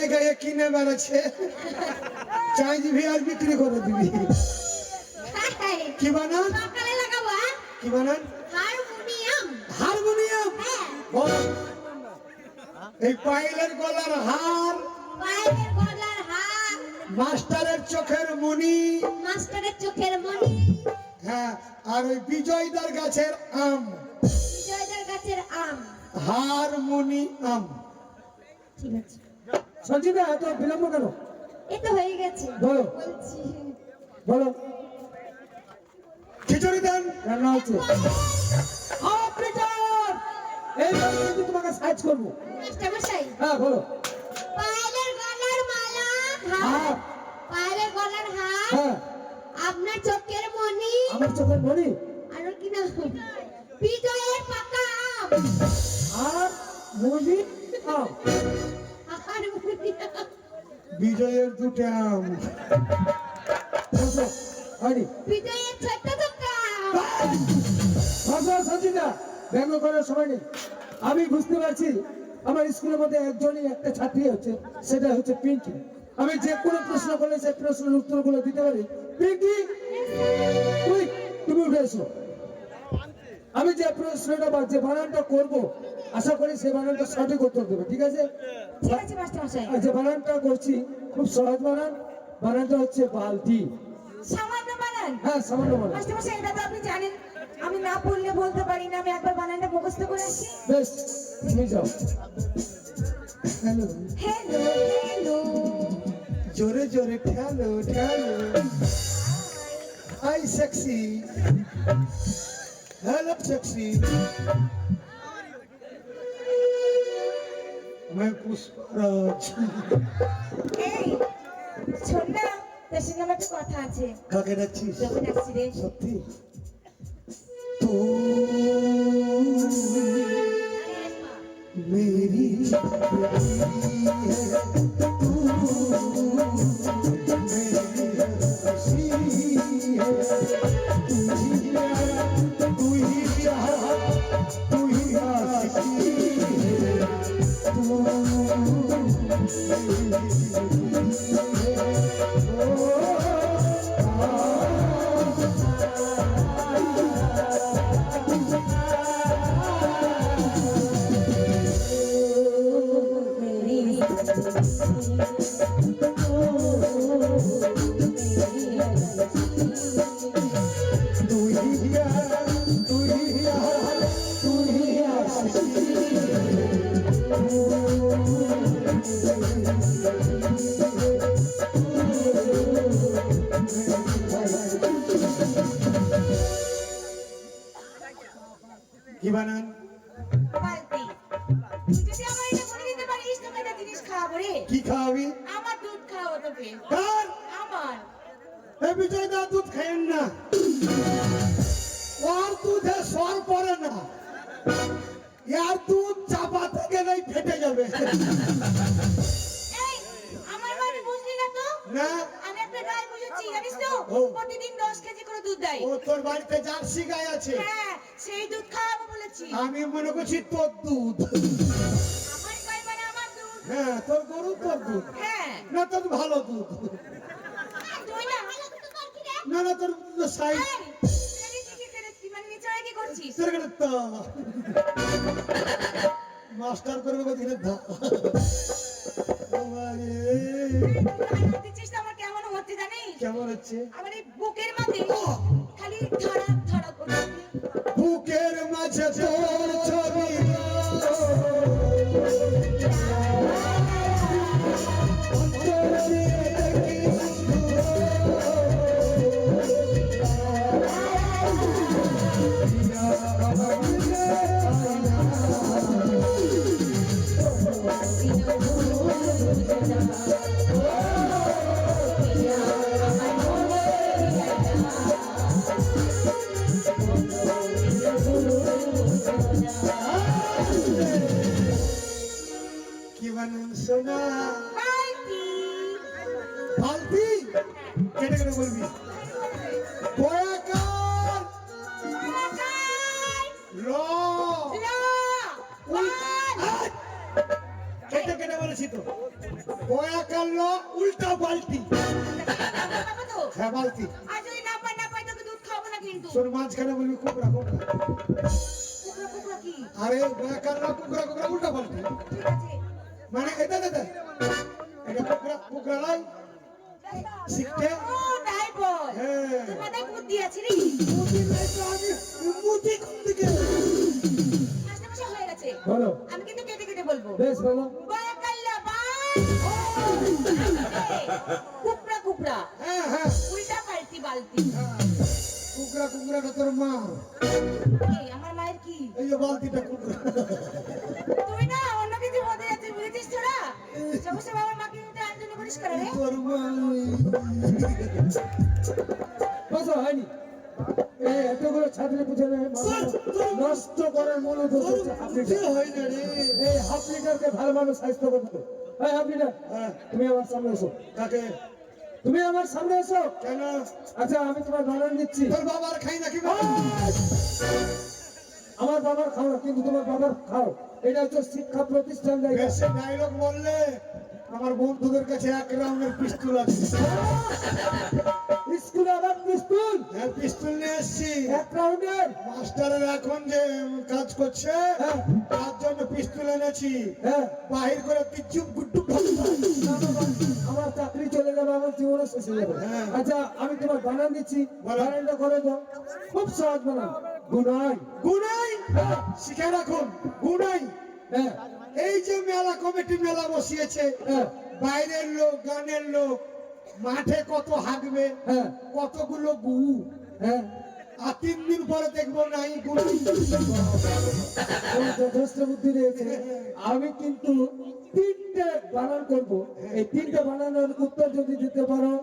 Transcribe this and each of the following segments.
গায়ে গায়ে কিনে বেড়াচ্ছে চাই দিবি আর বিক্রি করে দিবি কি বানান সকালে লাগাবো কি বানান হারমোনিয়াম হারমোনিয়াম বল এই পায়েলের গলার হার পায়ের গলার হার মাস্টারের চোখের মণি মাস্টারের চোখের মণি হ্যাঁ আর ওই বিজয়দার গাছের আম বিজয়দার গাছের আম হারমোনিয়াম ঠিক আছে সঞ্চিতা এত বিলম্ব কেন এই তো হয়ে গেছে বলো বলছি বলো খিচুড়ি দেন রান্না হচ্ছে এই কিন্তু তোমাকে সাইজ করবো মাস্টার মশাই হ্যাঁ বলো পায়ের গলার মালা হার হার পায়ের গলার হার হ্যাঁ আপনার চোখের মণি আমার চোখের মণি আর কি না বিজয়ের পাকা আম আর মণি আম হারমোনিয়াম বিজয়ের দুটো আম বসো হয়নি বিজয়ের ছোট্ট ছোট্ট আম বসো সঞ্চিতা ব্যঙ্গ করার সময় নেই আমি বুঝতে পারছি আমার স্কুলের মধ্যে একজনই একটা ছাত্রী হচ্ছে সেটা হচ্ছে পিঙ্কি আমি যে কোনো প্রশ্ন করলে সেই প্রশ্নের উত্তরগুলো দিতে পারি পিঙ্কি তুমি উঠে এসো আমি যে প্রশ্নটা বা যে বানানটা করবো আশা করি সেই বানানটা সঠিক উত্তর দেবে ঠিক আছে ঠিক আছে মাস্টার মশাই আর যে বানানটা করছি খুব সহজ বানান বানানটা হচ্ছে বালতি সামান্য বানান হ্যাঁ সামান্য বানান মাস্টার মশাই এটা তো আপনি জানেন আমি না পড়লে বলতে পারি না আমি একবার বানানটা মুখস্থ করে আসি বেশ তুমি যাও হ্যালো হ্যালো হ্যালো জোরে জোরে ঠেলো ঠেলো হাই সেক্সি হ্যালো সেক্সি मैं पुष्पराज এই শোন না তোর সঙ্গে আমার একটা কথা আছে কাকে ডাকছিস যখন আসছি রে সত্যি तू मेरी কি বানান পাল্টি তুই যদি আমার এটা করে দিতে পারিস তোকে একটা জিনিস খাওয়াবো রে কি খাওয়াবি আমার দুধ খাওয়াবো তোকে কার আমার এই বিজয় দা দুধ খাইন না ওর দুধে সর পড়ে না ইয়ার দুধ চাপাতে গেলেই ফেটে যাবে এই আমার বাড়ি বুঝলি না তো না আমি একটা গাই বুঝেছি জানিস তো ও। প্রতিদিন 10 কেজি করে দুধ দেয় ও তোর বাড়িতে জার্সি গাই আছে হ্যাঁ সেই দুধ খাওয়াবো বলেছি আমি মনে করছি তোর দুধ আমার গাই মানে আমার দুধ হ্যাঁ তোর গরু তোর দুধ হ্যাঁ না তোর ভালো দুধ তুই না ভালো দুধ কর কি রে না না তোর সাইজ এই তুই কি করেছিস মানে নিচে কি করছিস তোর কাছে তো মাস্টার করবে কোথায় ধা দিচ্ছিস তো আমার কেমন হচ্ছে জানিস কেমন হচ্ছে আমার এই বুকের মাঝে খালি ধড়া ধড়া করছে বুকের মাঝে তোর ছবি কি বানান সোনা ফালতি কেটে কেটে বলবি বয়াকার ল কেটে কেটে বলেছি তো বয়াকার ল উল্টা বালতি। পাবো তো? হ্যাঁ বালতি। আর যদি না পাই তোকে দুধ খাবো না কিন্তু। তোর মাঝখানে বলবি কুকরা কুকরা। কুকুরা কুকুরা কি? আরে বয়াকার ল কুকরা কুকরা উল্টা বালতি। ঠিক আছে। মানে এটা এটা কুকরা কুকরা লাই শিখতে। ও তাই বল। হ্যাঁ। তোর মাথায় বুদ্ধি আছে রে। মুদি নাই তো আমি মুদি কোন দিকে? আশেপাশে হয়ে গেছে। বলো আমি কিন্তু কেটে কেটে বলবো। বেশ বলো বয়াকাল্লা বা। কুকুরা কুকুরা। হ্যাঁ হ্যাঁ উল্টা পাল্টি বালতি। কুকরা কুকরাটা তোর মা। এই আমার মায়ের কি? এই যে বালতিটা কুকরা। তুই না অন্য কিছু বলতে যাচ্ছিস বুঝেছিস তোরা? সমস্যা বাবার মাকে উঠে আনজন্য করিস করে রে। তোর মা। বসো হয়নি এই এতগুলো ছাত্রের পিছনে মাথা নষ্ট করার মনোযোগ হচ্ছে হাফ কি লিটার। হয় না রে? এই হাফ লিটারকে ভালো ভালো স্বাস্থ্য করতে হবে। এই হাফ লিটার হ্যাঁ, তুমি আমার সামনে এসো, কাকে? তুমি আমার সামনে এসো। কেন? আচ্ছা আমি তোমার বানান দিচ্ছি। তোর বাবার খাই নাকি? আমার বাবার খাও না কিন্তু তোমার বাবার খাও। এটা হচ্ছে শিক্ষা প্রতিষ্ঠান জায়গা। বেশি ডায়লগ বললে আমার বন্ধুদের কাছে এক রাউন্ডের পিস্তল আছে। স্কুলে আবার পিস্তুল হ্যাঁ পিস্তল নিয়ে এসছি। এক রাউন্ডের। মাস্টারের এখন যে কাজ করছে হ্যাঁ তার জন্য পিস্তল এনেছি। হ্যাঁ বাহির করে তুই চুপ গুট্টু না বাবা, আমার চাকরি চলে যাবে, আমার জীবনও শেষ হয়ে যাবে। হ্যাঁ। আচ্ছা আমি তোমার বানান দিচ্ছি, বলো। বানানটা করে দাও। খুব সহজ বানান। গুনাই। গুনাই হ্যাঁ শিখে রাখুন। গুনাই হ্যাঁ এই যে মেলা কমিটি মেলা বসিয়েছে, হ্যাঁ বাইরের লোক গানের লোক মাঠে কত হাঁকবে, হ্যাঁ কতগুলো গু, হ্যাঁ আর 3 দিন পরে দেখবো নাই গুনাই। তোমার যথেষ্ট বুদ্ধি রয়েছে। আমি কিন্তু 3টে বানান করব। এই 3টে বানানোর উত্তর যদি দিতে পারো,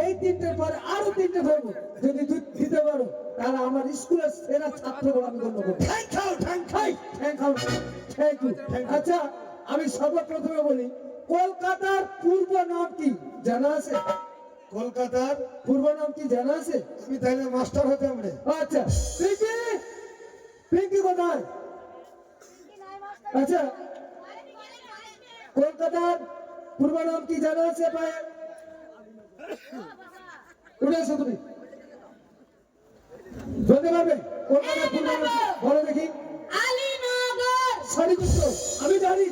এই 3টের পরে আরো 3টে ধরবো। যদি দিতে পারো তাহলে আমার স্কুলের সেরা ছাত্র বলে আমি গণ্য করবো। ঠ্যাং খাও ঠ্যাং খাই। Thank you. আচ্ছা আমি সর্বপ্রথমে বলি, কলকাতার পূর্ব নাম কি জানা আছে? কলকাতার পূর্ব নাম কি জানা আছে? আমি তাহলে মাস্টার হতাম রে। আচ্ছা পিঙ্কি, পিঙ্কি কোথায়? আচ্ছা কলকাতার পূর্ব নাম কি জানা আছে? পায়ে উঠে এসো তুমি, বলতে পারবে কলকাতার পূর্ব নাম কি? বলো দেখি। আলীনগর। সঠিক উত্তর। আমি জানি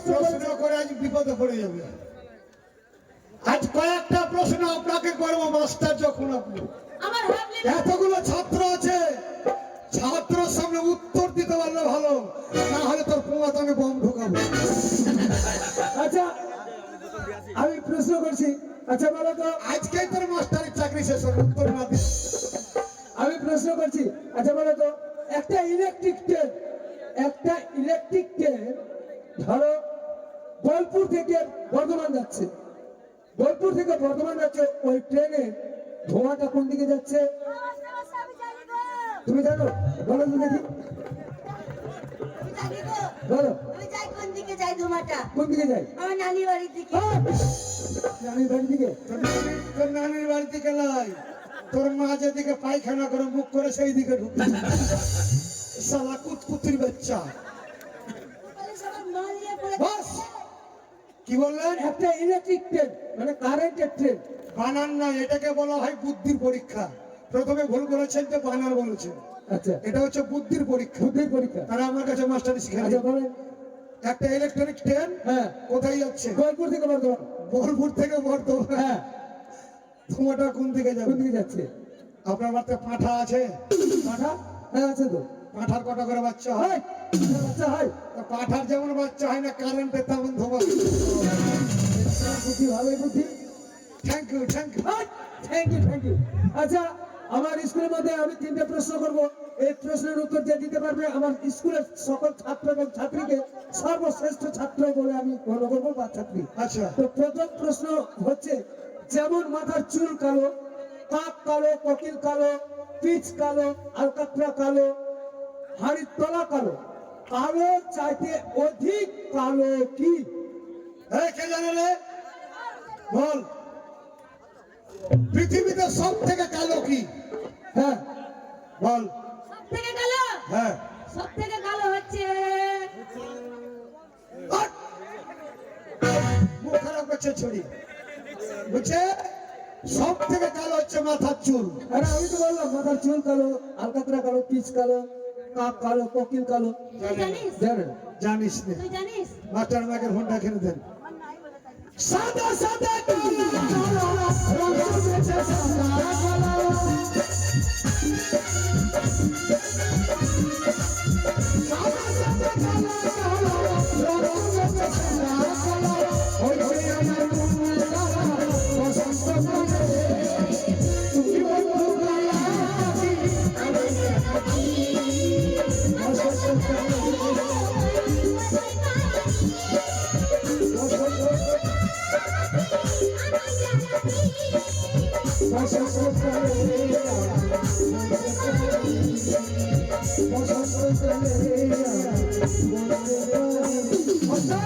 প্রশ্ন করে আজ বিপদে পড়ে যাবে। আজ কয়েকটা প্রশ্ন আপনাকে করবো মাস্টার যখন আপনি। আমার হাবলি এতগুলো ছাত্র আছে, ছাত্রের সামনে উত্তর দিতে পারলে ভালো, না হলে তোর পোঙাতে আমি বম ঢোকাবো। আচ্ছা আমি প্রশ্ন করছি। আচ্ছা বলো তো, আজকেই তোর মাস্টারের চাকরি শেষ হবে উত্তর না দিয়ে। আমি প্রশ্ন করছি। আচ্ছা বলো তো, একটা ইলেকট্রিক ট্রেন, একটা ইলেকট্রিক ট্রেন ধরো বোলপুর থেকে বর্ধমান যাচ্ছে, বোলপুর থেকে বর্ধমান যাচ্ছে, ওই ট্রেনে ধোঁয়াটা কোন দিকে যাচ্ছে? তুমি জানো? বলো তো দেখি, বলো আমি যাই কোন দিকে যাই ধুমাটা? কোন দিকে যাই? আমার নানির বাড়ির দিকে। আমি বাড়ি দিকে। তোর নানির বাড়ি থেকে লাই, তোর মা যেদিকে পায়খানা করে মুখ করে সেই দিকে ঢুকছে। শালা কুতকুতির বাচ্চা। তাহলে সবার মা নিয়ে পড়ে বাস কি বললেন? একটা ইলেকট্রিক ট্রেন মানে কারেন্টের ট্রেন। বানান না, এটাকে বলা হয় বুদ্ধির পরীক্ষা। প্রথমে ভুল করেছেন তো বানার বলেছেন, আচ্ছা এটা হচ্ছে বুদ্ধির পরীক্ষা। বুদ্ধির পরীক্ষা। তারা আমার কাছে মাস্টারি শিখে আচ্ছা বলেন। একটা ইলেকট্রনিক ট্রেন হ্যাঁ কোথায় যাচ্ছে? বোলপুর থেকে বর্ধমান। বোলপুর থেকে বর্ধমান। হ্যাঁ তোমাটা কোন দিকে কোন যাবে? দিকে যাচ্ছে? আপনার বাড়িতে পাঁঠা আছে? পাঠা? হ্যাঁ আছে তো। পাঁঠার কটা করে বাচ্চা হয়? হয় বাচ্চা হয়। তা পাঁঠার যেমন বাচ্চা হয় না কারেন্টের তেমন ধোঁয়া। বুদ্ধি ভালোই বুদ্ধি। Thank you thank you. Thank you thank you. আচ্ছা আমার স্কুলের মধ্যে আমি 3টে প্রশ্ন করব। এই প্রশ্নের উত্তর যে দিতে পারবে আমার স্কুলের সকল ছাত্র এবং ছাত্রীকে সর্বশ্রেষ্ঠ ছাত্র বলে আমি গণ্য করবো বা ছাত্রী। আচ্ছা তো প্রথম প্রশ্ন হচ্ছে, যেমন মাথার চুল কালো, কাক কালো, কোকিল কালো, পিচ কালো, আলকাতরা কালো, হাড়ির তলা কালো, কালো চাইতে অধিক কালো কি? এই কে জানে রে? বল। পৃথিবীতে সব থেকে কালো কি? হ্যাঁ বল। সব থেকে কালো। হ্যাঁ সব থেকে কালো হচ্ছে হাট! মুখে হচ্ছে ছড়ি, বুঝছে? সব থেকে কালো হচ্ছে মাথার চুল। আরে আমি তো বললাম মাথার চুল কালো, আলকাতরা কালো, পিচ কালো, কাক কালো, কোকিল কালো। তুই জানিস? জানেন? জানিস না? তুই জানিস? মাস্টার মাইকের ফোনটা এখানে দেন। আমার নাই বলে তাই। সাদা সাদা কালো, রঙ বেছে সাদা কালো। সাদা সাদা কালো, রঙ বেছে সাদা কালো। হইছে আমার মন কালো, বসন্ত কালো। তুমি বন্ধু কালো, আমি কালো। বসন্ত কালো, বসন্ত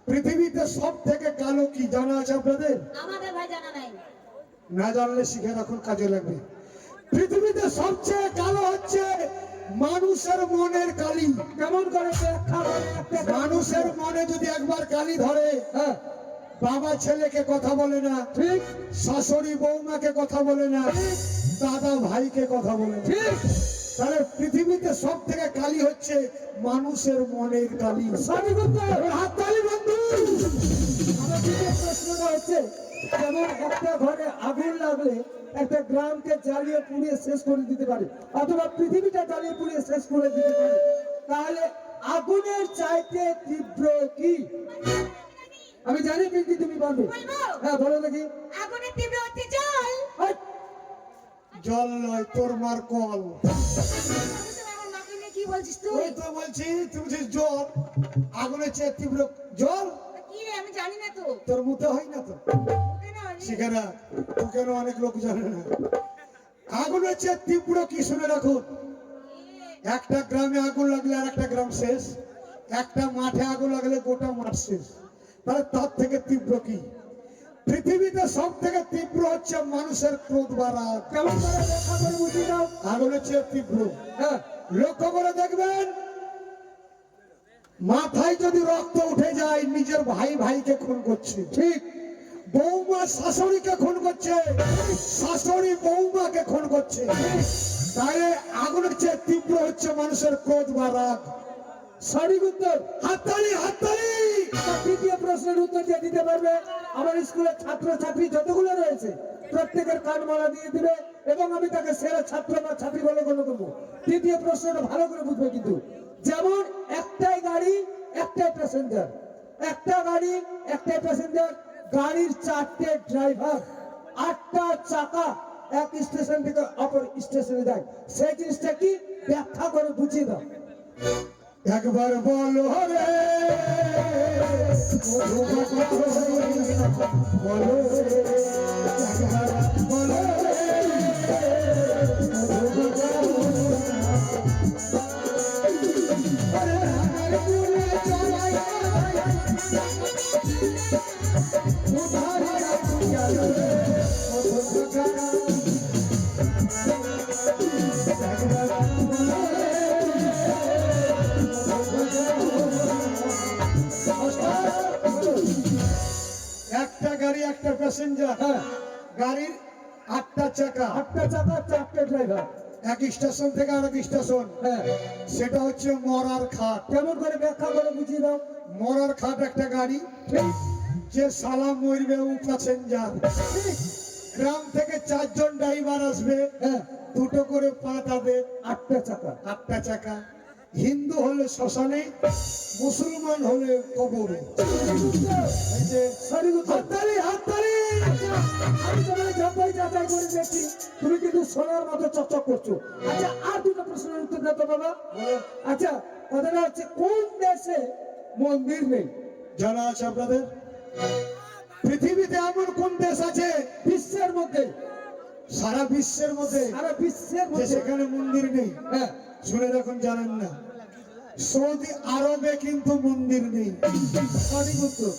পৃথিবীতে সব থেকে কালো কি জানা আছে আপনাদের? আমাদের ভাই জানা নাই। না জানলে শিখে রাখুন, কাজে লাগবে। পৃথিবীতে সবচেয়ে কালো হচ্ছে মানুষের মনের কালি। কেমন করে ব্যাখ্যা করে একটা মানুষের মনে যদি একবার কালি ধরে, হ্যাঁ বাবা ছেলেকে কথা বলে না, ঠিক শাশুড়ি বৌমাকে কথা বলে না, দাদা ভাইকে কথা বলে না। ঠিক। তাহলে পৃথিবীতে সব থেকে কালি হচ্ছে মানুষের মনের কালি। সঠিক উত্তর। হাততালি বন্ধু। আমার দ্বিতীয় প্রশ্নটা হচ্ছে, যেমন একটা ঘরে আগুন লাগলে একটা গ্রামকে জ্বালিয়ে পুড়িয়ে শেষ করে দিতে পারে, অথবা পৃথিবীটা জ্বালিয়ে পুড়িয়ে শেষ করে দিতে পারে, তাহলে আগুনের চাইতে তীব্র কি? আমি জানি কিন্তু তুমি পারবে। বলবো? হ্যাঁ বলো দেখি। আগুনের তীব্র হচ্ছে জল। হাট! জল নয়, তোর মার কল। সবুজ আমার মাকে নিয়ে কি বলছিস তুই? ওই তো বলছি, তুমি যে জল, আগুনের চেয়ে তীব্র জল। কি রে, আমি জানি না তো। তোর মুতে হয় না তো? ওকে না হলে- শিখে না, কেন অনেক লোক জানে না। আগুনের চেয়ে তীব্র কি শুনে রাখুন। একটা গ্রামে আগুন লাগলে আর একটা গ্রাম শেষ, একটা মাঠে আগুন লাগলে গোটা মাঠ শেষ। তাহলে তার থেকে তীব্র কি? পৃথিবীতে সব থেকে তীব্র হচ্ছে মানুষের ক্রোধ বা রাগ। কেমন করে ব্যাখ্যা করে বুঝিয়ে দাও। আগুনের চেয়ে তীব্র। হ্যাঁ লক্ষ্য করে দেখবেন, মাথায় যদি রক্ত উঠে যায়, নিজের ভাই ভাইকে খুন করছে। ঠিক। বৌমা শাশুড়িকে খুন করছে, শাশুড়ি বৌমাকে খুন করছে। তাই আগুনের চেয়ে তীব্র হচ্ছে মানুষের ক্রোধ বা রাগ। সঠিক উত্তর। হাততালি হাততালি। আমার তৃতীয় প্রশ্নের উত্তর দিয়ে দিতে পারবে আমার স্কুলের ছাত্র ছাত্রী যতগুলো রয়েছে প্রত্যেকের কানমালা দিয়ে দিবে এবং আমি তাকে সেরা ছাত্র বা ছাত্রী বলে গণ্য করবো। তৃতীয় প্রশ্নটা ভালো করে বুঝবে কিন্তু, যেমন একটাই গাড়ি একটাই প্যাসেঞ্জার, একটা গাড়ি একটাই প্যাসেঞ্জার, গাড়ির 4টে ড্রাইভার, 8টা চাকা এক স্টেশন থেকে অপর স্টেশনে যায়, সেই জিনিসটা কি? ব্যাখ্যা করে বুঝিয়ে দাও। একবার বলো রে বলো রে, একবার বলো রে। আরে আমার মনে চলাই উধারে আগুন জ্বালো রে, মধু গানা। একবার বলো রে। একটা গাড়ি একটা প্যাসেঞ্জার, হ্যাঁ গাড়ির 8টা চাকা, 8টা চাকা 4টে ড্রাইভার। এক স্টেশন থেকে আরেক স্টেশন। হ্যাঁ সেটা হচ্ছে মরার খাট। কেমন করে ব্যাখ্যা করে বুঝিয়ে দাও। মরার খাট একটা গাড়ি, ঠিক যে সালা মরবে ও প্যাসেঞ্জার। ঠিক। গ্রাম থেকে 4 জন ড্রাইভার আসবে, হ্যাঁ 2টো করে পা তাদের, 8টা চাকা। 8টা চাকা। হিন্দু হলে শ্মশানে, মুসলমান হলে কবরে। এই যে সঠিক উত্তর। হাততালি হাততালি। আমি তোমার যাচাই যাচাই করে দেখছি, তুমি কিন্তু সোনার মতো চকচক করছো। আচ্ছা আর দুটো প্রশ্নের উত্তর দাও তো বাবা। আচ্ছা কথাটা হচ্ছে, কোন দেশে মন্দির নেই? জানা আছে আপনাদের? পৃথিবীতে এমন কোন দেশ আছে, বিশ্বের মধ্যে, সারা বিশ্বের মধ্যে, সারা বিশ্বের যে মধ্যে। সেখানে মন্দির নেই? হ্যাঁ শুনে রাখুন, জানেন না, সৌদি আরবে কিন্তু মন্দির নেই। সঠিক উত্তর।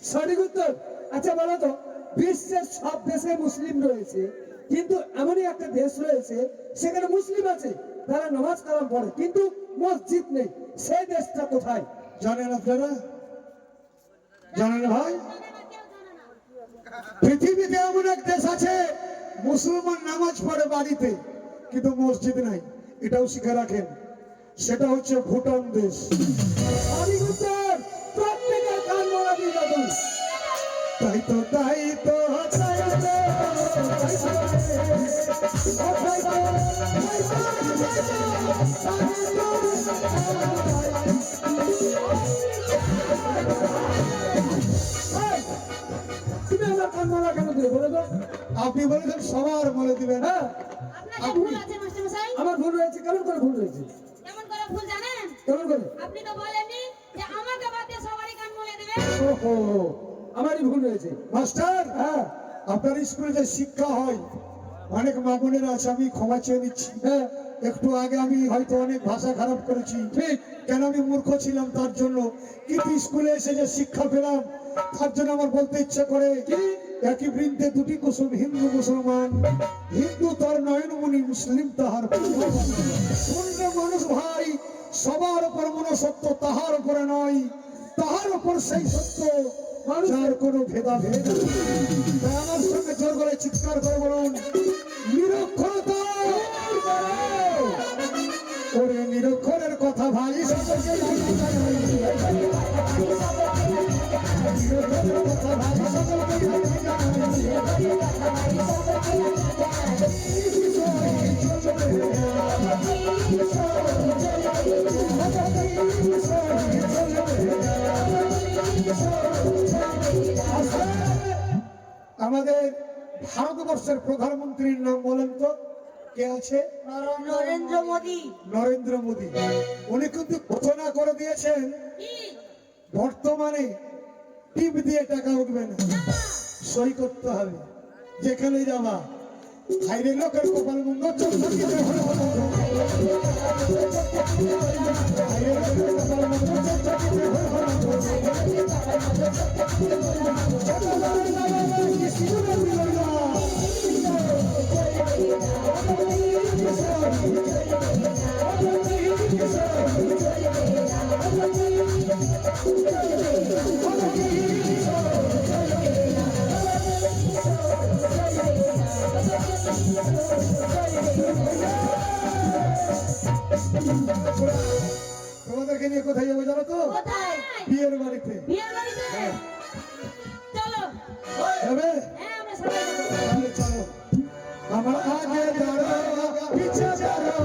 সঠিক উত্তর। আচ্ছা বলো তো, বিশ্বের সব দেশে মুসলিম রয়েছে, কিন্তু এমনই একটা দেশ রয়েছে সেখানে মুসলিম আছে, তারা নামাজ কালাম পড়ে, কিন্তু মসজিদ নেই, সেই দেশটা কোথায়? জানেন আপনারা? জানেন ভাই, পৃথিবীতে এমন এক দেশ আছে মুসলমান নামাজ পড়ে বাড়িতে কিন্তু মসজিদ নাই, এটাও শিখে রাখেন, সেটা হচ্ছে ভুটান দেশ। সঠিক উত্তর। প্রত্যেকের কান মোড়া দিয়ে দাদু। তাই তো তাই তো তাই তো, এই, তুমি আমার কান মোড়া কেন দিলে বলে তো? আপনি বলেছেন সবার বলে দিবেন। হ্যাঁ, আপনার ভুল আছে মাস্টার মশাই। আমার ভুল হয়েছে। কেমন করে ভুল হয়েছে? কেমন করে ভুল জানেন? কেমন করে? আপনি তো বলেননি যে আমাকে বাদ দিয়ে সবারই কান মুলে দেবেন। ওহো, আমারই ভুল হয়েছে। মাস্টার, হ্যাঁ আপনার স্কুলে যে শিক্ষা হয় অনেক মা বোনেরা আছে, আমি ক্ষমা চেয়ে নিচ্ছি। হ্যাঁ, একটু আগে আমি হয়তো অনেক ভাষা খারাপ করেছি, ঠিক। কেন আমি মূর্খ ছিলাম তার জন্য, কিন্তু স্কুলে এসে যে শিক্ষা পেলাম তার জন্য আমার বলতে ইচ্ছা করে, একই বৃন্তে দুটি কুসুম, হিন্দু মুসলমান, হিন্দু তার নয়নমণি, মুসলিম তাহার পূর্ণবান। শুনলে মানুষ ভাই, সবার উপর মনসত্ব তাহার উপরে নয়, তাহার উপর সেই সত্য যার কোনো ভেদাভেদ নেই। তাই আমার সঙ্গে জোর করে চিৎকার করে বলুন, নিরক্ষরতা। ওরে নিরক্ষরের কথা ভাই সকলকে জানাই। নিরক্ষরের কথা ভাই সকলকে আমাদের ভারতবর্ষের প্রধানমন্ত্রীর নাম বলেন তো, কে আছে? নরেন্দ্র মোদি। নরেন্দ্র মোদী। উনি কিন্তু ঘোষণা করে দিয়েছেন কি? বর্তমানে টিপ দিয়ে টাকা উঠবে না, সই করতে হবে। যেখানে যাবা বাইরে লোকের কপাল মন্দ, চোখ থাকিতে হলো হলো। বাইরে লোকের কপাল মন্দ, চোখ থাকিতে হলো হলো। তোমাদেরকে নিয়ে কোথায় যাবো জানো তো? কোথায়? বিয়ের বাড়িতে বিয়ের বাড়িতে? চলো। যাবে? হ্যাঁ, আমরা সবাই যাবো। তাহলে চলো। আমার আগে দাঁড়াও, পিছে দাঁড়াও,